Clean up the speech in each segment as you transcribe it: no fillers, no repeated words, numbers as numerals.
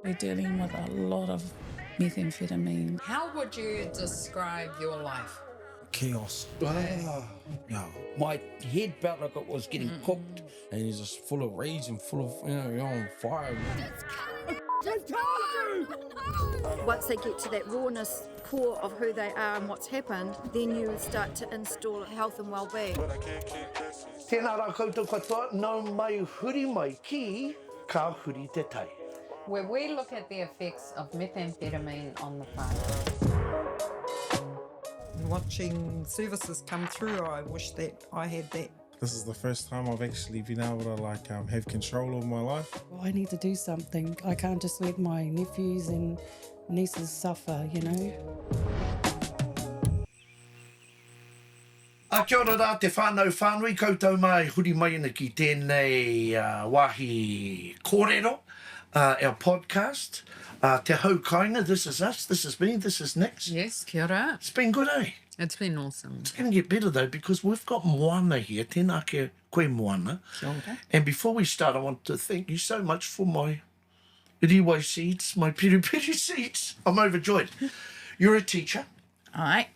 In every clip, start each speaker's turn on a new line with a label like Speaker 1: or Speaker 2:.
Speaker 1: We're dealing with a lot of methamphetamine.
Speaker 2: How would you describe your life?
Speaker 3: Chaos.
Speaker 4: Ah.
Speaker 3: Yeah. My head felt like it was getting cooked, and he's just full of rage and full of, you're on fire.
Speaker 5: Once they get to that rawness core of who they are and what's happened, then you start to install health and well-being.
Speaker 4: Tēnā rā koutou katoa, nau mai huri mai ki, ka huri te tai.
Speaker 2: Where we look at the effects of methamphetamine on the planet.
Speaker 6: Watching services come through, I wish that I had that.
Speaker 7: This is the first time I've actually been able to have control of my life.
Speaker 1: I need to do something. I can't just let my nephews and nieces suffer, you know.
Speaker 4: Kia ora rā te whānau whānui, koutou mai huri mai ina ki tēnei wāhi kōrero, our podcast. Te hau kainga, this is us, this is me, this is Nix.
Speaker 2: Yes, kia ora.
Speaker 4: It's been good, eh?
Speaker 2: It's been awesome.
Speaker 4: It's going to get better though, because we've got Moana here, tēnā ke koe Moana.
Speaker 2: Kia ora.
Speaker 4: And before we start, I want to thank you so much for my iriwai seeds, my piri seeds. I'm overjoyed. You're a teacher.
Speaker 1: All right.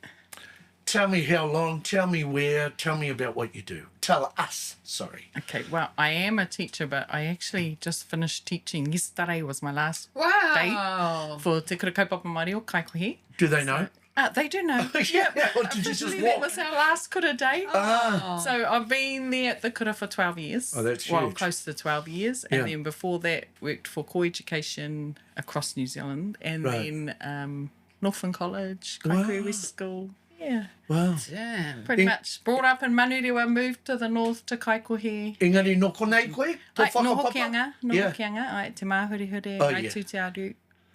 Speaker 4: Tell me how long, tell me where, tell me about what you do. Tell us, sorry.
Speaker 1: Okay, well, I am a teacher, but I actually just finished teaching. Yesterday was my last
Speaker 2: Wow.
Speaker 1: day for Te Kura Kaupapa Māori o Kaikohe.
Speaker 4: Do they know?
Speaker 1: They do know.
Speaker 4: Yeah, or did you just
Speaker 1: Officially,
Speaker 4: walk?
Speaker 1: that was our last kura day.
Speaker 4: Ah.
Speaker 1: So I've been there at the kura for 12 years.
Speaker 4: Oh, that's
Speaker 1: Well,
Speaker 4: huge.
Speaker 1: close to 12 years. And
Speaker 4: Yeah.
Speaker 1: then before that, worked for co-education across New Zealand. And
Speaker 4: Right.
Speaker 1: then Northland College, Kaikohe
Speaker 4: Wow.
Speaker 1: West School. Yeah,
Speaker 4: Wow.
Speaker 2: Damn.
Speaker 1: pretty much. Brought up in Manurewa, moved to the north to Kaikohe.
Speaker 4: Engari noko nei koe? Tō
Speaker 1: Ai, noho
Speaker 4: whakapapa?
Speaker 1: kianga,
Speaker 4: Yeah.
Speaker 1: ai, te māhurihure,
Speaker 4: Oh,
Speaker 1: ai
Speaker 4: yeah.
Speaker 1: tū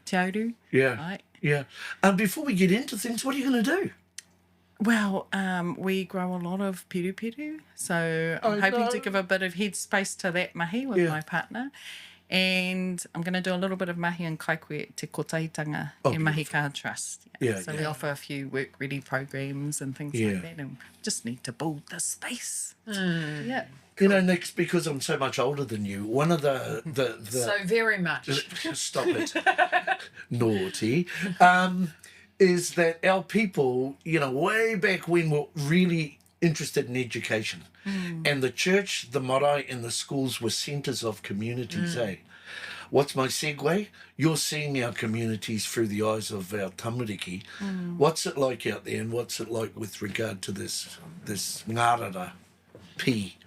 Speaker 1: te auru.
Speaker 4: Yeah.
Speaker 1: Ai.
Speaker 4: Yeah. Before we get into things, what are you going to do?
Speaker 1: Well, we grow a lot of piru, so I'm hoping to give a bit of headspace to that mahi with
Speaker 4: Yeah.
Speaker 1: my partner. And I'm going to do a little bit of mahi in Kaikohe te kotaitanga
Speaker 4: Oh,
Speaker 1: e Mahi Ka Trust.
Speaker 4: Yeah,
Speaker 1: So
Speaker 4: yeah.
Speaker 1: we offer a few work-ready programs and things
Speaker 4: Yeah.
Speaker 1: like that, and just need to build the space. Yeah.
Speaker 4: You know, Nix, because I'm so much older than you, one of the
Speaker 2: So very much.
Speaker 4: stop it, naughty, is that our people, way back when were really interested in education. And the church, the marae and the schools were centres of communities, eh? What's my segue? You're seeing our communities through the eyes of our tamariki. What's it like out there, and what's it like with regard to this ngārara P?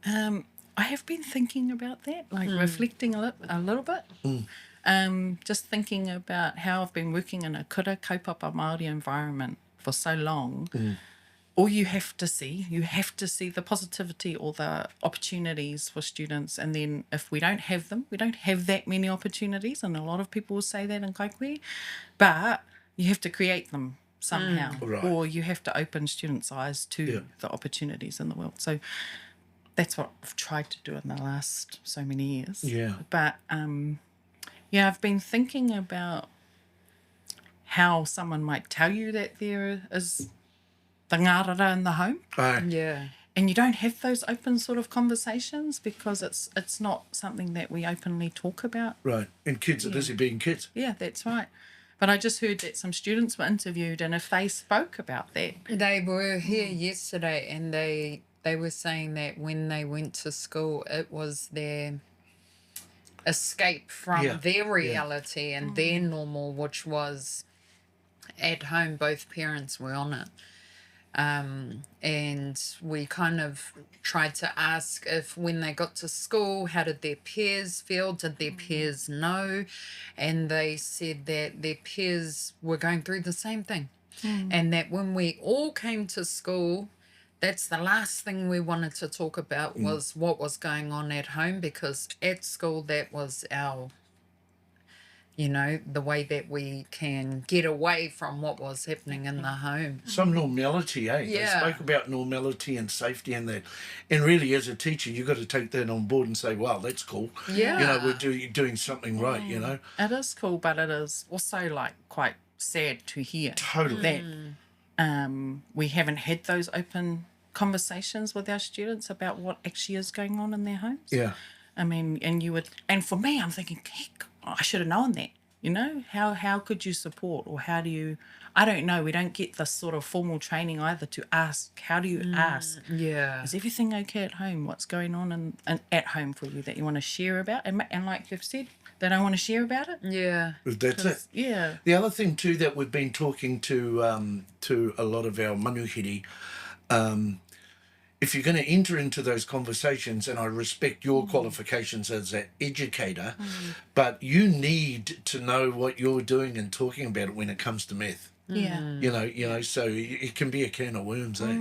Speaker 1: I have been thinking about that, reflecting a little bit. Just thinking about how I've been working in a kura kaupapa Māori environment for so long. All you have to see the positivity or the opportunities for students. And then if we don't have them, we don't have that many opportunities. And a lot of people will say that in Kaikohe. But you have to create them somehow.
Speaker 4: Right.
Speaker 1: Or you have to open students' eyes to the opportunities in the world. So that's what I've tried to do in the last so many years.
Speaker 4: Yeah.
Speaker 1: But, I've been thinking about how someone might tell you that there is the ngārara in the home.
Speaker 2: Yeah.
Speaker 1: And you don't have those open sort of conversations because it's not something that we openly talk about.
Speaker 4: Right. And kids are busy being kids.
Speaker 1: Yeah, that's right. But I just heard that some students were interviewed, and if they spoke about that,
Speaker 2: They were here yesterday, and they were saying that when they went to school, it was their escape from
Speaker 4: Yeah.
Speaker 2: their reality and their normal, which was at home. Both parents were on it. And we kind of tried to ask if when they got to school, how did their peers feel? Did their peers know? And they said that their peers were going through the same thing. And that when we all came to school, that's the last thing we wanted to talk about was what was going on at home, because at school that was our, the way that we can get away from what was happening in the home.
Speaker 4: Some normality, eh?
Speaker 2: Yeah.
Speaker 4: They spoke about normality and safety and that. And really, as a teacher, you've got to take that on board and say, wow, that's cool.
Speaker 2: Yeah.
Speaker 4: We're doing something right,
Speaker 1: it is cool, but it is also quite sad to hear
Speaker 4: Totally.
Speaker 1: that we haven't had those open conversations with our students about what actually is going on in their homes.
Speaker 4: Yeah.
Speaker 1: I mean, and for me, I'm thinking, heck, I should have known that. You know, how could you support, or how do you? I don't know. We don't get this sort of formal training either to ask. How do you ask?
Speaker 2: Yeah.
Speaker 1: Is everything okay at home? What's going on and at home for you that you want to share about? And like you've said, they don't want to share about it.
Speaker 2: Yeah.
Speaker 4: That's it.
Speaker 1: Yeah.
Speaker 4: The other thing too that we've been talking to a lot of our manuhiri, if you're going to enter into those conversations, and I respect your qualifications as an educator, but you need to know what you're doing and talking about it when it comes to meth.
Speaker 1: Yeah.
Speaker 4: You know, so it can be a can of worms, eh?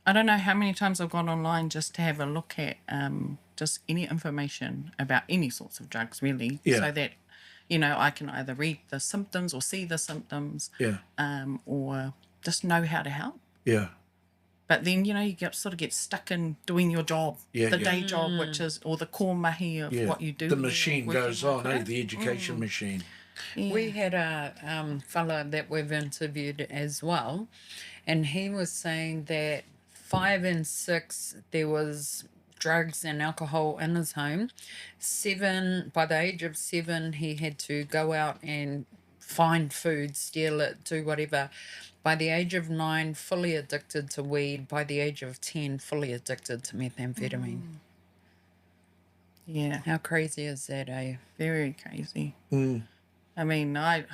Speaker 1: I don't know how many times I've gone online just to have a look at just any information about any sorts of drugs, really,
Speaker 4: Yeah.
Speaker 1: so that, you know, I can either read the symptoms or see the symptoms,
Speaker 4: Yeah,
Speaker 1: or just know how to help.
Speaker 4: yeah,
Speaker 1: But then, you know, you sort of get stuck in doing your job,
Speaker 4: Yeah,
Speaker 1: the
Speaker 4: yeah.
Speaker 1: day job, which is, or the core mahi of
Speaker 4: yeah.
Speaker 1: what you do.
Speaker 4: The
Speaker 1: there,
Speaker 4: machine
Speaker 1: working
Speaker 4: goes
Speaker 1: like
Speaker 4: on, eh?
Speaker 1: that.
Speaker 4: The education machine.
Speaker 1: Yeah.
Speaker 2: We had a fella that we've interviewed as well, and he was saying that 5 and 6 there was drugs and alcohol in his home. 7, by the age of 7, he had to go out and find food, steal it, do whatever. By the age of 9, fully addicted to weed. By the age of 10, fully addicted to methamphetamine.
Speaker 1: Yeah,
Speaker 2: How crazy is that, eh?
Speaker 1: very crazy.
Speaker 4: Mm.
Speaker 1: I mean, I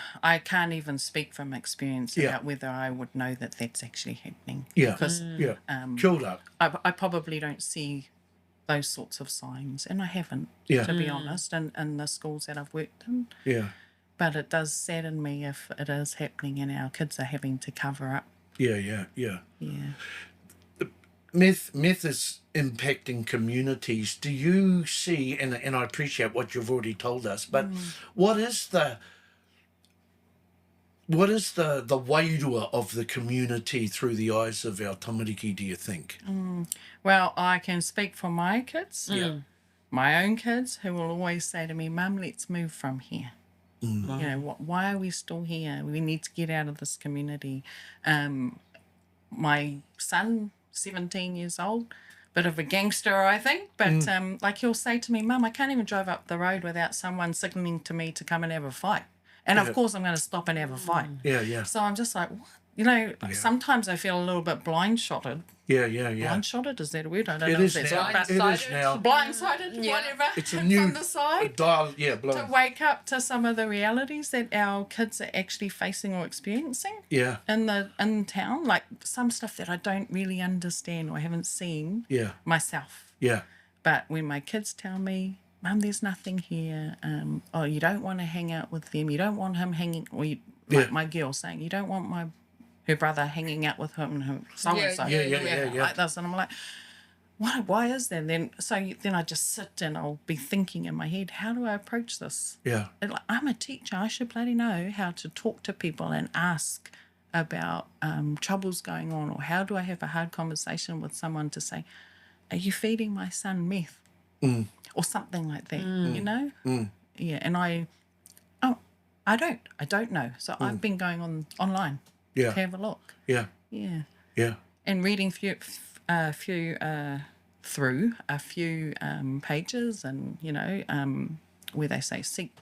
Speaker 1: can't even speak from experience
Speaker 4: Yeah.
Speaker 1: about whether I would know that that's actually happening.
Speaker 4: Yeah,
Speaker 1: Because
Speaker 4: yeah. Killed up.
Speaker 1: I probably don't see those sorts of signs, and I haven't,
Speaker 4: Yeah.
Speaker 1: to be honest, in the schools that I've worked in.
Speaker 4: Yeah,
Speaker 1: But it does sadden me if it is happening and our kids are having to cover up.
Speaker 4: yeah, yeah, yeah.
Speaker 1: Yeah.
Speaker 4: Meth is impacting communities. Do you see, and I appreciate what you've already told us, but what is the wairua of the community through the eyes of our tamariki, do you think?
Speaker 1: Well, I can speak for my kids,
Speaker 4: Yeah.
Speaker 1: my own kids, who will always say to me, Mum, let's move from here. You know, why are we still here? We need to get out of this community. My son, 17 years old, bit of a gangster, I think, but like he'll say to me, Mum, I can't even drive up the road without someone signalling to me to come and have a fight. And
Speaker 4: Yeah.
Speaker 1: of course I'm going to stop and have a fight.
Speaker 4: Yeah, yeah,
Speaker 1: So I'm just like, what? You know, sometimes I feel a little bit blindshotted.
Speaker 4: yeah, yeah, yeah.
Speaker 1: Blindshotted, is that a word? I don't
Speaker 4: It
Speaker 1: know
Speaker 4: is
Speaker 1: if that's
Speaker 4: now.
Speaker 1: right, but
Speaker 4: It is now.
Speaker 1: blindsided, whatever,
Speaker 4: It's a new
Speaker 1: from the side.
Speaker 4: dial. Yeah,
Speaker 1: To
Speaker 4: blown.
Speaker 1: wake up to some of the realities that our kids are actually facing or experiencing
Speaker 4: Yeah,
Speaker 1: in town, like some stuff that I don't really understand or haven't seen
Speaker 4: yeah,
Speaker 1: myself.
Speaker 4: yeah,
Speaker 1: But when my kids tell me, Mum, there's nothing here, oh, you don't want to hang out with them, you don't want him hanging, or you, like
Speaker 4: Yeah.
Speaker 1: my girl saying, you don't want her brother hanging out with him, so and so,
Speaker 4: Yeah.
Speaker 1: like this, and I'm like, why is that? Then then I just sit and I'll be thinking in my head, how do I approach this?
Speaker 4: yeah,
Speaker 1: And like, I'm a teacher, I should bloody know how to talk to people and ask about troubles going on, or how do I have a hard conversation with someone to say, are you feeding my son meth? Or something like that, you know? Yeah, and I don't know. So I've been going online
Speaker 4: yeah,
Speaker 1: to have a look.
Speaker 4: yeah,
Speaker 1: Yeah.
Speaker 4: yeah,
Speaker 1: And reading through a few pages, and, you know, where they say seek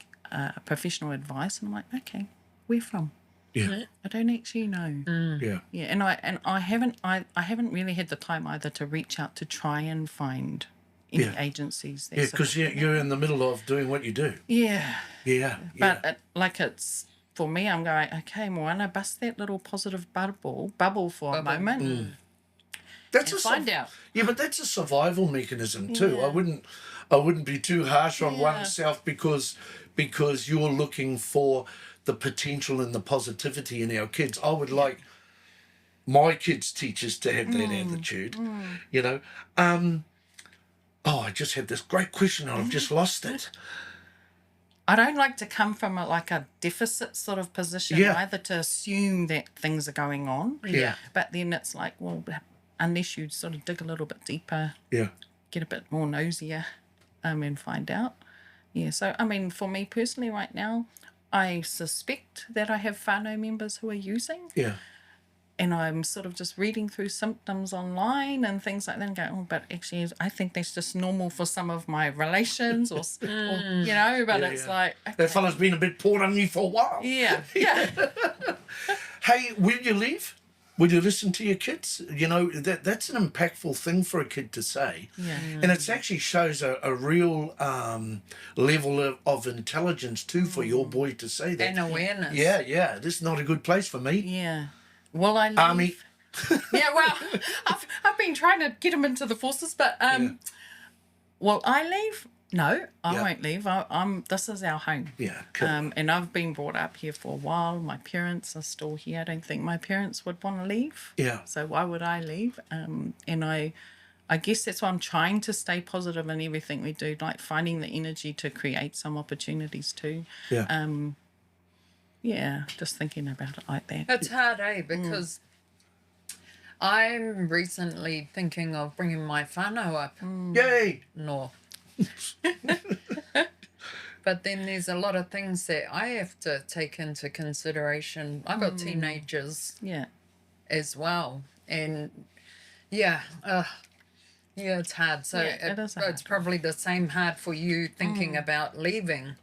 Speaker 1: professional advice. And I'm like, okay, where from?
Speaker 4: yeah,
Speaker 1: I don't actually know.
Speaker 4: yeah,
Speaker 1: Yeah, and I haven't really had the time either to reach out to try and find any
Speaker 4: Yeah.
Speaker 1: agencies. That
Speaker 4: yeah.
Speaker 1: sort of-
Speaker 4: Because you're in the middle of doing what you do.
Speaker 1: yeah,
Speaker 4: Yeah,
Speaker 1: but
Speaker 4: yeah,
Speaker 1: it's for me. I'm going, okay, Moana, bust that little positive bubble for a moment.
Speaker 4: that's
Speaker 1: And
Speaker 4: a
Speaker 1: find out.
Speaker 4: Yeah, but that's a survival mechanism too.
Speaker 1: Yeah.
Speaker 4: I wouldn't be too harsh on
Speaker 1: Yeah.
Speaker 4: oneself because you're looking for the potential and the positivity in our kids. I would like my kids' teachers to have that attitude. You know. I just had this great question and I've just lost it.
Speaker 1: I don't like to come from a deficit sort of position
Speaker 4: Yeah.
Speaker 1: either, to assume that things are going on.
Speaker 4: Yeah.
Speaker 1: But then it's like, well, unless you sort of dig a little bit deeper,
Speaker 4: Yeah.
Speaker 1: get a bit more nosier, and find out. Yeah, so I mean, for me personally right now, I suspect that I have whānau members who are using.
Speaker 4: Yeah.
Speaker 1: and I'm sort of just reading through symptoms online and things like that and go, oh, but actually I think that's just normal for some of my relations or you know, but it's like... Okay.
Speaker 4: That fella's been a bit porangi for a while.
Speaker 1: Yeah.
Speaker 4: Hey, will you leave? Will you listen to your kids? You know, that's an impactful thing for a kid to say.
Speaker 1: Yeah.
Speaker 4: And it actually shows a real level of intelligence too for your boy to say that.
Speaker 2: And awareness.
Speaker 4: Yeah, this is not a good place for me.
Speaker 1: Yeah. Will I leave?
Speaker 4: Army.
Speaker 1: Yeah, well, I've been trying to get him into the forces, but will I leave? No, I won't leave. This is our home.
Speaker 4: Yeah, cool.
Speaker 1: And I've been brought up here for a while. My parents are still here. I don't think my parents would want to leave.
Speaker 4: Yeah.
Speaker 1: So why would I leave? And I guess that's why I'm trying to stay positive in everything we do, like finding the energy to create some opportunities too.
Speaker 4: Yeah.
Speaker 1: Yeah, just thinking about it like that.
Speaker 2: It's hard, because I'm recently thinking of bringing my whānau up
Speaker 4: Yay!
Speaker 2: north. But then there's a lot of things that I have to take into consideration. I've got teenagers
Speaker 1: Yeah.
Speaker 2: as well. And it's hard. So
Speaker 1: Yeah, it is hard.
Speaker 2: it's probably the same hard for you thinking about leaving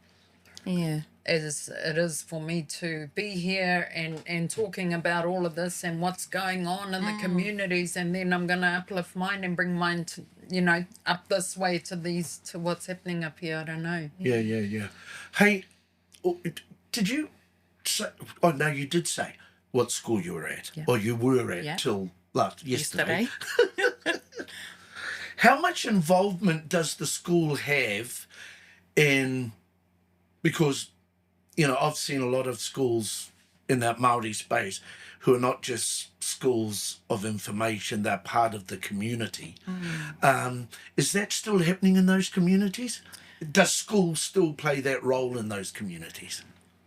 Speaker 1: Yeah.
Speaker 2: as it is for me to be here and talking about all of this and what's going on in the communities, and then I'm going to uplift mine and bring mine to, up this way to what's happening up here. I don't know.
Speaker 4: Yeah. Hey, did you say... Oh, no, you did say what school you were at.
Speaker 1: Yeah.
Speaker 4: Or you were at
Speaker 1: Yeah.
Speaker 4: till yesterday.
Speaker 1: Yesterday.
Speaker 4: How much involvement does the school have in... Because, I've seen a lot of schools in that Māori space who are not just schools of information, they're part of the community. Is that still happening in those communities? Does school still play that role in those communities?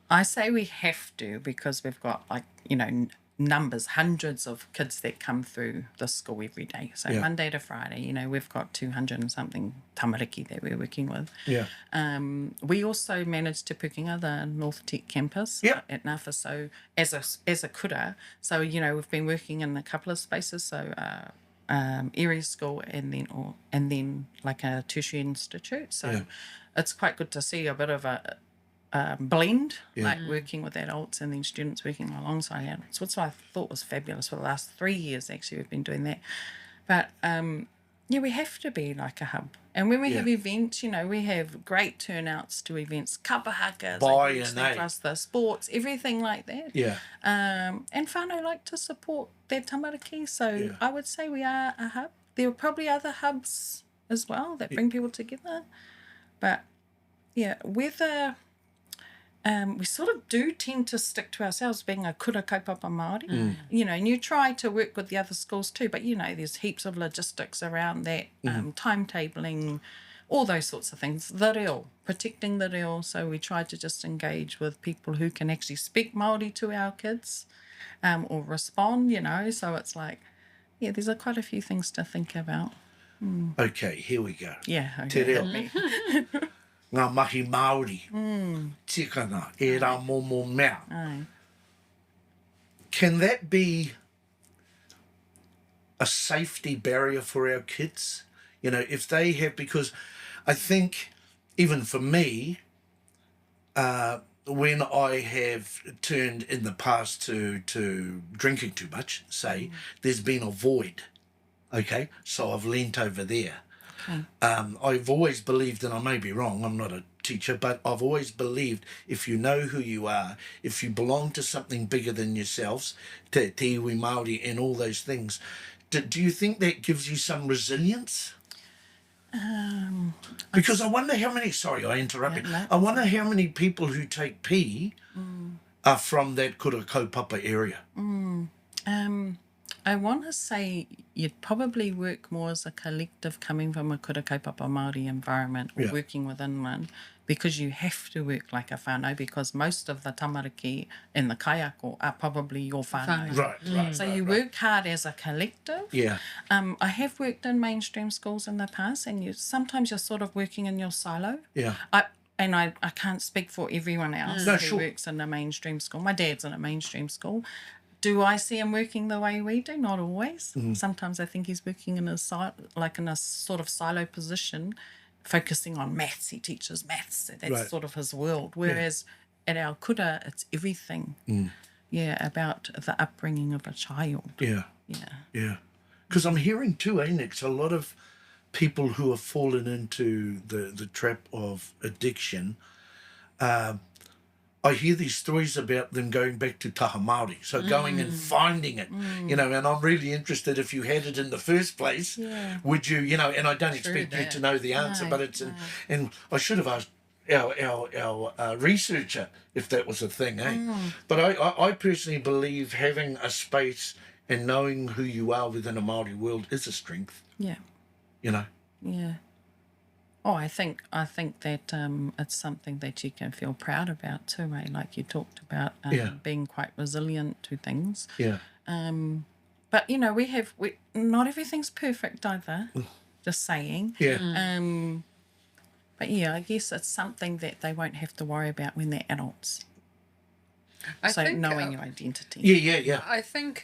Speaker 1: I say we have to, because we've got numbers, hundreds of kids that come through the school every day. So Monday to Friday, we've got 200 and something tamariki that we're working with.
Speaker 4: Yeah.
Speaker 1: We also managed to pukinga the North Tech campus at Nafa. So as a kura, so we've been working in a couple of spaces. So area school and then like a tertiary institute. So it's quite good to see a bit of a blend, like working with adults and then students working alongside adults, which I thought was fabulous. For the last 3 years, actually, we've been doing that. But, we have to be like a hub. And when we have events, we have great turnouts to events, kapahakas, plus the sports, everything like that.
Speaker 4: Yeah.
Speaker 1: And whānau like to support their tamariki, so I would say we are a hub. There are probably other hubs as well that bring people together. But, whether... we sort of do tend to stick to ourselves being a Kura Kaupapa Māori, and you try to work with the other schools too, but there's heaps of logistics around that, timetabling, all those sorts of things. The reo, protecting the reo, so we try to just engage with people who can actually speak Māori to our kids, or respond, so it's like, there's quite a few things to think about.
Speaker 4: Okay, here we go.
Speaker 1: Yeah,
Speaker 4: Te
Speaker 1: okay.
Speaker 4: reo. Ngā mahi Māori, tikanga, e rā momo mea.
Speaker 1: Aye.
Speaker 4: Can that be a safety barrier for our kids? If they have, because I think even for me, when I have turned in the past to drinking too much, there's been a void, okay? So I've leant over there. I've always believed, and I may be wrong, I'm not a teacher, but I've always believed if you know who you are, if you belong to something bigger than yourselves, te iwi Māori and all those things, do you think that gives you some resilience? Because I wonder how many, sorry I interrupted, I wonder how many people who take pee are from that Kura Kaupapa area.
Speaker 1: I want to say you'd probably work more as a collective coming from a Kura Kaupapa Māori environment or working within one, because you have to work like a whānau, because most of the tamariki in the kaiako are probably your whānau.
Speaker 4: Right.
Speaker 1: So you work hard as a collective.
Speaker 4: Yeah.
Speaker 1: I have worked in mainstream schools in the past, and sometimes you're sort of working in your silo.
Speaker 4: Yeah.
Speaker 1: I can't speak for everyone else who works in a mainstream school. My dad's in a mainstream school. Do I see him working the way we do? Not always. Sometimes I think he's working in a sort of silo position, focusing on maths. He teaches maths. That's
Speaker 4: Right.
Speaker 1: sort of his world. Whereas at our kura, it's everything. Yeah, about the upbringing of a child.
Speaker 4: Yeah.
Speaker 1: Yeah.
Speaker 4: Yeah. Because I'm hearing too, Nix, a lot of people who have fallen into the trap of addiction. I hear these stories about them going back to taha Māori, so going and finding it, you know, and I'm really interested if you had it in the first place, would you, you know, and I don't expect you to know the answer, but it's, and I should have asked our researcher if that was a thing, But I personally believe having a space and knowing who you are within a Māori world is a strength,
Speaker 1: Yeah.
Speaker 4: you know.
Speaker 1: Yeah. Oh, I think that it's something that you can feel proud about too, eh? Like you talked about being quite resilient to things.
Speaker 4: Yeah.
Speaker 1: But you know, we not everything's perfect either. Just saying.
Speaker 4: Yeah.
Speaker 1: But yeah, I guess it's something that they won't have to worry about when they're adults.
Speaker 2: I
Speaker 1: So
Speaker 2: think,
Speaker 1: knowing your identity.
Speaker 4: Yeah.
Speaker 2: I think,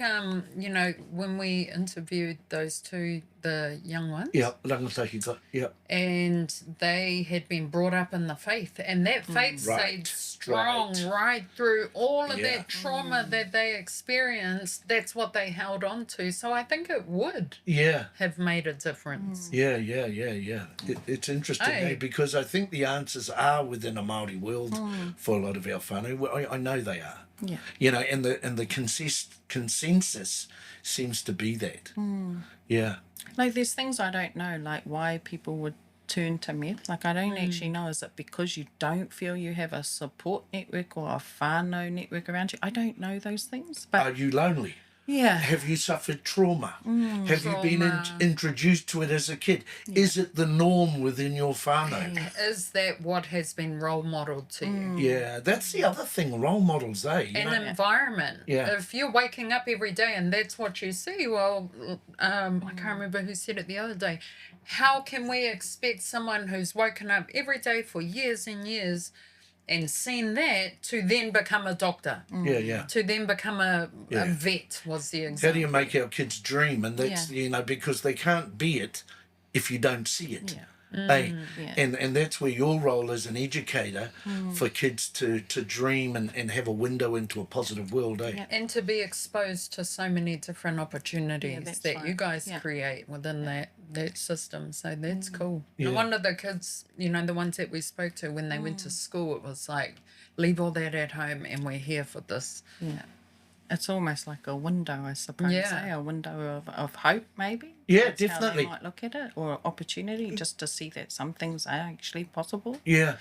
Speaker 2: you know, when we interviewed those two, the young ones,
Speaker 4: Yeah, rangatahi, yeah.
Speaker 2: and they had been brought up in the faith, and that faith
Speaker 4: Right,
Speaker 2: stayed strong right through all of
Speaker 4: Yeah.
Speaker 2: that trauma that they experienced. That's what they held on to. So I think it would
Speaker 4: Yeah.
Speaker 2: have made a difference.
Speaker 4: Yeah. It's interesting,
Speaker 2: Aye.
Speaker 4: because I think the answers are within a Māori world for a lot of our whānau. Well, I know they are.
Speaker 1: Yeah.
Speaker 4: You know, and the consensus seems to be that. Yeah.
Speaker 1: Like there's things I don't know, like why people would turn to meth. Like I don't actually know, is it because you don't feel you have a support network or a whānau network around you? I don't know those things. But
Speaker 4: Are you lonely?
Speaker 1: yeah.
Speaker 4: Have you suffered trauma? Have you been
Speaker 2: Trauma.
Speaker 4: introduced to it as a kid? Is it the norm within your whānau?
Speaker 2: Is that what has been role modeled to you?
Speaker 4: Yeah, that's the other thing, role models, you
Speaker 2: An
Speaker 4: know?
Speaker 2: environment.
Speaker 4: Yeah.
Speaker 2: If you're waking up every day and that's what you see, well, I can't remember who said it the other day. How can we expect someone who's woken up every day for years and years and seen that to then become a doctor?
Speaker 4: Yeah.
Speaker 2: To then become a vet was the example.
Speaker 4: How do you make our kids dream? And that's, you know, because they can't be it if you don't see it.
Speaker 1: Yeah.
Speaker 4: Yeah. And that's where your role as an educator for kids to dream and have a window into a positive world,
Speaker 2: And to be exposed to so many different opportunities
Speaker 1: that's
Speaker 2: that
Speaker 1: right.
Speaker 2: you guys
Speaker 1: Yeah.
Speaker 2: create within that system. So that's cool.
Speaker 4: Yeah.
Speaker 2: No wonder the kids, you know, the ones that we spoke to when they went to school, it was like, leave all that at home and we're here for this.
Speaker 1: Yeah. It's almost like a window, I suppose.
Speaker 2: Yeah.
Speaker 1: A window of hope, maybe.
Speaker 4: Yeah,
Speaker 1: That's how
Speaker 4: definitely.
Speaker 1: they might look at it, or opportunity, just to see that some things are actually possible.
Speaker 4: Yeah.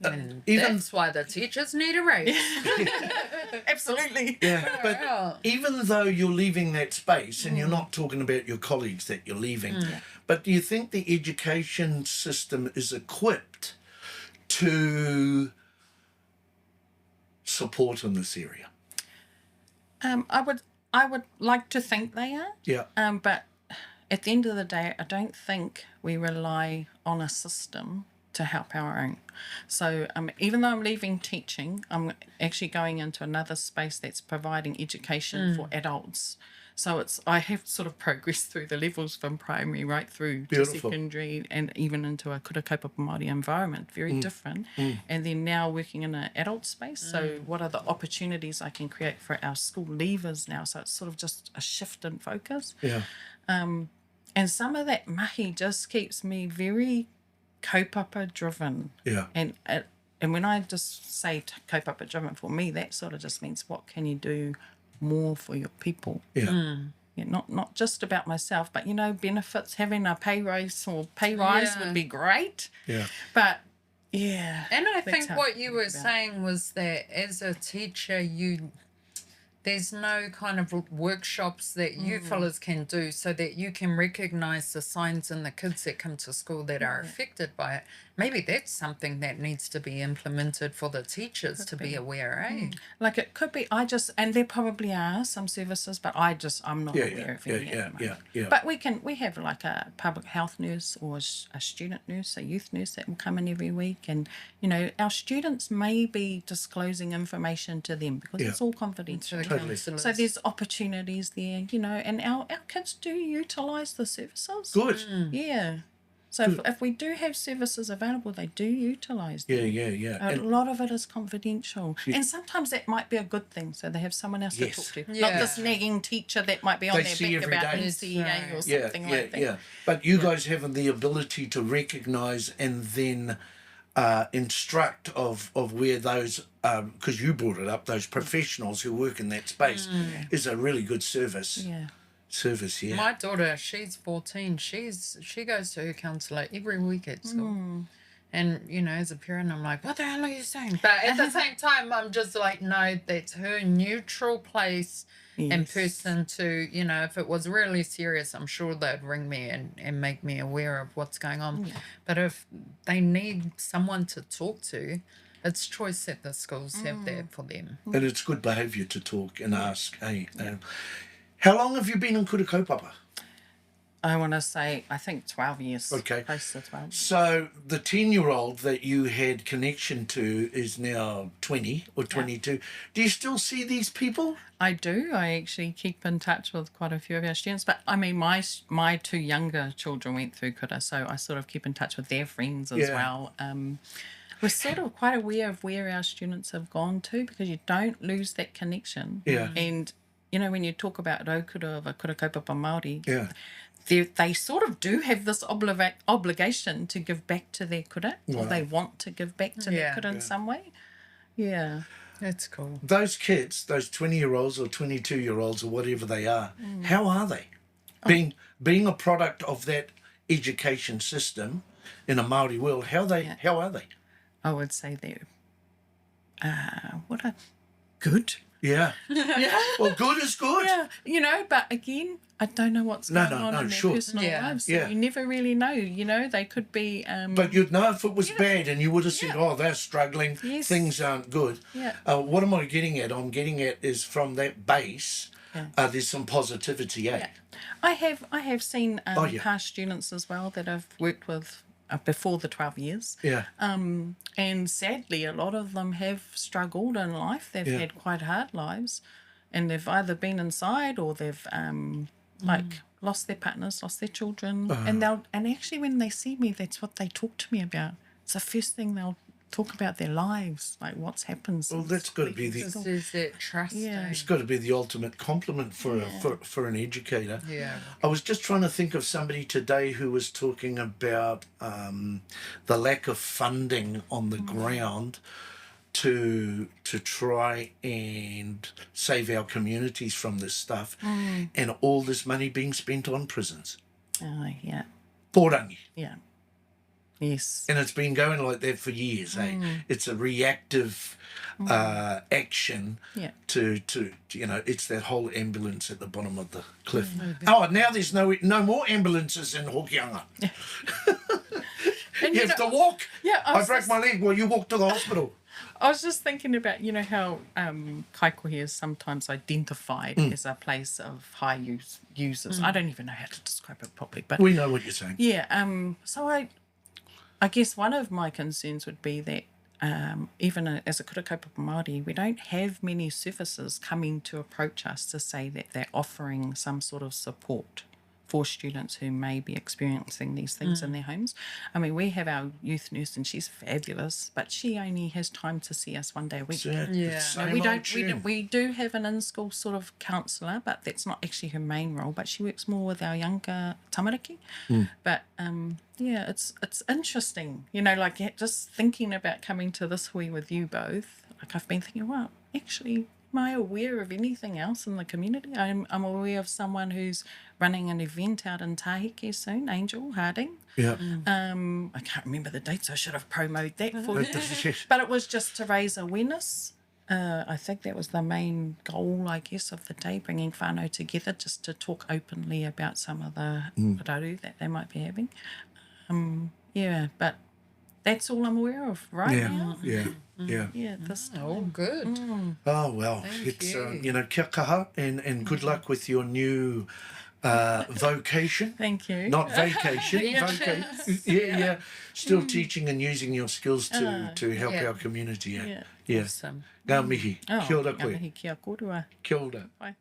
Speaker 2: And
Speaker 4: Even
Speaker 2: that's why the teachers need a raise.
Speaker 1: Absolutely.
Speaker 4: yeah, but
Speaker 2: Wow.
Speaker 4: even though you're leaving that space, and you're not talking about your colleagues that you're leaving, but do you think the education system is equipped to support in this area?
Speaker 1: I would like to think they are.
Speaker 4: Yeah.
Speaker 1: But at the end of the day, I don't think we rely on a system to help our own. So even though I'm leaving teaching, I'm actually going into another space that's providing education for adults. So I have sort of progressed through the levels from primary right through
Speaker 4: Beautiful.
Speaker 1: to secondary and even into a Kura Kaupapa Māori environment, very different. And then now working in an adult space. So what are the opportunities I can create for our school leavers now? So it's sort of just a shift in focus.
Speaker 4: Yeah.
Speaker 1: And some of that mahi just keeps me very kaupapa driven.
Speaker 4: Yeah.
Speaker 1: And when I just say kaupapa driven, for me, that sort of just means what can you do more for your people.
Speaker 4: Yeah.
Speaker 1: Yeah, not just about myself, but you know, benefits, having a pay rise would be great.
Speaker 4: Yeah.
Speaker 1: But yeah.
Speaker 2: And I
Speaker 1: that's
Speaker 2: think
Speaker 1: how
Speaker 2: what
Speaker 1: I
Speaker 2: you
Speaker 1: think
Speaker 2: were
Speaker 1: about it.
Speaker 2: saying was that as a teacher, there's no kind of workshops that you fellas can do so that you can recognise the signs in the kids that come to school that are affected by it maybe that's something that needs to be implemented for the teachers to be aware, eh?
Speaker 1: Like it could be, and there probably are some services, but I'm not aware of any at the moment.
Speaker 4: yeah.
Speaker 1: But we have like a public health nurse or a student nurse, a youth nurse that will come in every week, and our students may be disclosing information to them because it's all confidential.
Speaker 2: To the counsellors.
Speaker 1: So there's opportunities there, and our kids do utilise the services.
Speaker 4: Good.
Speaker 1: Yeah. So if we do have services available, they do utilise them.
Speaker 4: Yeah.
Speaker 1: A lot of it is confidential. And sometimes that might be a good thing, so they have someone else to talk to. Not this nagging teacher that might be on
Speaker 4: They
Speaker 1: their
Speaker 4: see
Speaker 1: back
Speaker 4: every
Speaker 1: about
Speaker 4: day.
Speaker 1: NCEA or something like that.
Speaker 4: Yeah. But you guys having the ability to recognise and then instruct of where those, because you brought it up, those professionals who work in that space is a really good service.
Speaker 1: Yeah.
Speaker 2: My daughter, she's 14. She goes to her counsellor every week at school. And, as a parent, I'm like, what the hell are you saying? But at the same time, I'm just like, no, that's her neutral place and person to, if it was really serious, I'm sure they'd ring me and make me aware of what's going on. But if they need someone to talk to, it's choice that the schools have that for them.
Speaker 4: And it's good behaviour to talk and ask. Hey, how long have you been in Kura Kaupapa?
Speaker 1: I want to say, I think 12 years.
Speaker 4: Okay.
Speaker 1: Close to 12.
Speaker 4: So the 10-year-old that you had connection to is now 20 or 22. Do you still see these people?
Speaker 1: I do. I actually keep in touch with quite a few of our students. But, I mean, my two younger children went through Kura, so I sort of keep in touch with their friends as well. We're sort of quite aware of where our students have gone to because you don't lose that connection.
Speaker 4: Yeah.
Speaker 1: And, when you talk about Raukura of a Kura Kaupapa Māori,
Speaker 4: Yeah.
Speaker 1: they sort of do have this obligation to give back to their kura, or they want to give back to their kura in some way. Yeah.
Speaker 2: That's cool.
Speaker 4: Those kids, those 20-year-olds or 22-year-olds or whatever they are, how are they? Being a product of that education system in a Māori world, how are they?
Speaker 1: I would say they're good.
Speaker 4: Yeah. Well, good is good.
Speaker 1: Yeah, but again, I don't know what's going on in their personal lives. So you never really know. They could be.
Speaker 4: But you'd know if it was bad, and you would have said, "Oh, they're struggling.
Speaker 1: Yes.
Speaker 4: Things aren't good."
Speaker 1: Yeah.
Speaker 4: What am I getting at? I'm getting at is from that base. There's some positivity.
Speaker 1: Yeah. I have seen past students as well that I've worked with before the 12 years.
Speaker 4: Yeah.
Speaker 1: And sadly, a lot of them have struggled in life. They've had quite hard lives, and they've either been inside or they've lost their partners, lost their children, and actually when they see me, that's what they talk to me about. It's the first thing they'll talk about their lives, like what's happened.
Speaker 4: Well, that's got to be
Speaker 2: There's that trust.
Speaker 1: Yeah.
Speaker 4: It's got to be the ultimate compliment for an educator.
Speaker 2: Yeah.
Speaker 4: I was just trying to think of somebody today who was talking about the lack of funding on the ground to try and save our communities from this stuff, and all this money being spent on prisons.
Speaker 1: Yeah.
Speaker 4: Porangi.
Speaker 1: Yeah. Yes.
Speaker 4: And it's been going like that for years. It's a reactive action to it's that whole ambulance at the bottom of the cliff. Oh, now there's no more ambulances in Hokianga. You have to walk.
Speaker 1: Yeah,
Speaker 4: I broke my leg while you walked to the hospital.
Speaker 1: I was just thinking about, how Kaikohe is sometimes identified as a place of high users. I don't even know how to describe it properly, but
Speaker 4: We know what you're saying.
Speaker 1: yeah. So I guess one of my concerns would be that even as a Kura Kaupapa Māori, we don't have many services coming to approach us to say that they're offering some sort of support for students who may be experiencing these things in their homes. I mean, we have our youth nurse and she's fabulous, but she only has time to see us one day a week. We do have an in-school sort of counsellor, but that's not actually her main role, but she works more with our younger taitamariki. But it's interesting, just thinking about coming to this hui with you both. Like I've been thinking, well, actually, am I aware of anything else in the community? I'm aware of someone who's running an event out in Tahike soon, Angel Harding.
Speaker 4: Yeah.
Speaker 1: I can't remember the dates. I should have promoted that for you. But it was just to raise awareness. I think that was the main goal, I guess, of the day, bringing whānau together just to talk openly about some of the raru that they might be having. But that's all I'm aware of right now.
Speaker 4: Yeah.
Speaker 1: Yeah, this
Speaker 2: Oh, good.
Speaker 4: Oh, well,
Speaker 2: Thank
Speaker 4: it's,
Speaker 2: you.
Speaker 4: you know, kia kaha and good luck with your new vocation.
Speaker 1: Thank you.
Speaker 4: Not vacation. Yeah. Still teaching and using your skills to help
Speaker 2: Yeah.
Speaker 4: our community.
Speaker 1: Yeah.
Speaker 4: Yeah.
Speaker 2: Awesome.
Speaker 4: Ngā mihi.
Speaker 1: Oh,
Speaker 4: Kia ora
Speaker 1: ngā
Speaker 4: koe.
Speaker 1: mihi kia korua.
Speaker 4: Kia ora.
Speaker 1: Bye.